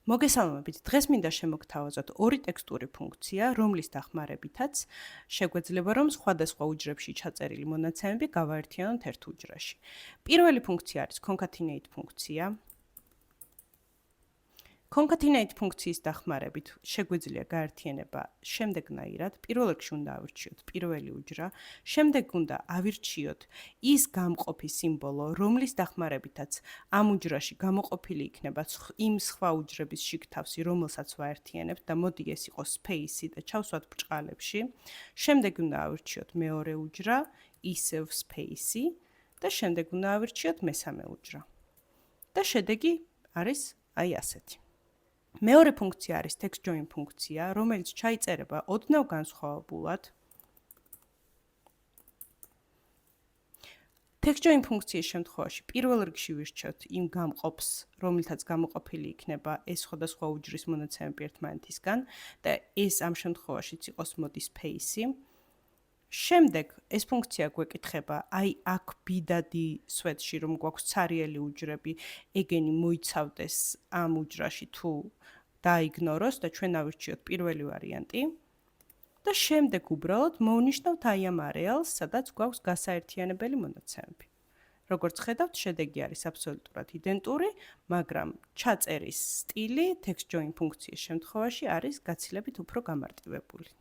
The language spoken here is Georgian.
მოგესალმებით, დღეს მინდა შემოგთავაზოთ ორი ტექსტური ფუნქცია, რომლის დახმარებითაც შეგვეძლება, რომ სხვადასხვა უჯრებში ჩაწერილი მონაცემები გავაერთიანოთ ერთ უჯრაში. პირველი ფუნქცია არის concatenate ფუნქცია. Concatenate ფუნქციის დახმარებით შეგვიძლია გაერთიანება შემდეგნაირად. პირველ რიგში უნდა ავირჩიოთ პირველი უჯრა, შემდეგ უნდა ავირჩიოთ ის გამყოფი სიმბოლო, რომლის დახმარებითაც ამ უჯრაში გამოყოფილი იქნება იმ სხვა უჯრების შიგთავსი, რომელსაც ვაერთიანებთ და მოდი ეს იყოს space-ი და ჩავსვათ ბრჭყალებში. შემდეგ უნდა ავირჩიოთ მეორე უჯრა, ისევ space-ი და შემდეგ უნდა ავირჩიოთ მესამე უჯრა. და შედეგი არის აი ასეთი. მეორე ფუნქცია არის text join ფუნქცია, რომელიც ჩაიწერება ოდნავ განსხვავებულად. text join ფუნქციის შემთხვევაში პირველ რიგში ვირჩევთ იმ გამყოფს, რომლითაც გამოყოფილი იქნება ეს სხვადასხვა უჯრის მონაცემები ერთმანეთისგან და ეს ამ შემთხვევაშიც იყოს მოდი space-ი. შემდეგ ეს ფუნქცია გვეკითხება აი აქ ბიდადი სვეტში რომ გვაქვს ცარიელი უჯრები, ეგენი მოიცავდეს ამ უჯრაში თუ დაიგნოროს და ჩვენ ავირჩიოთ პირველი ვარიანტი და შემდეგ უბრალოდ მოვნიშნავთ აი ამ არეალს, სადაც გვაქვს გასაერთიანებელი მონაცემები. როგორც ხედავთ, შედეგი არის აბსოლუტურად იდენტური, მაგრამ ჩაწერის სტილი text join ფუნქციის შემთხვევაში არის გაცილებით უფრო გამარტივებული.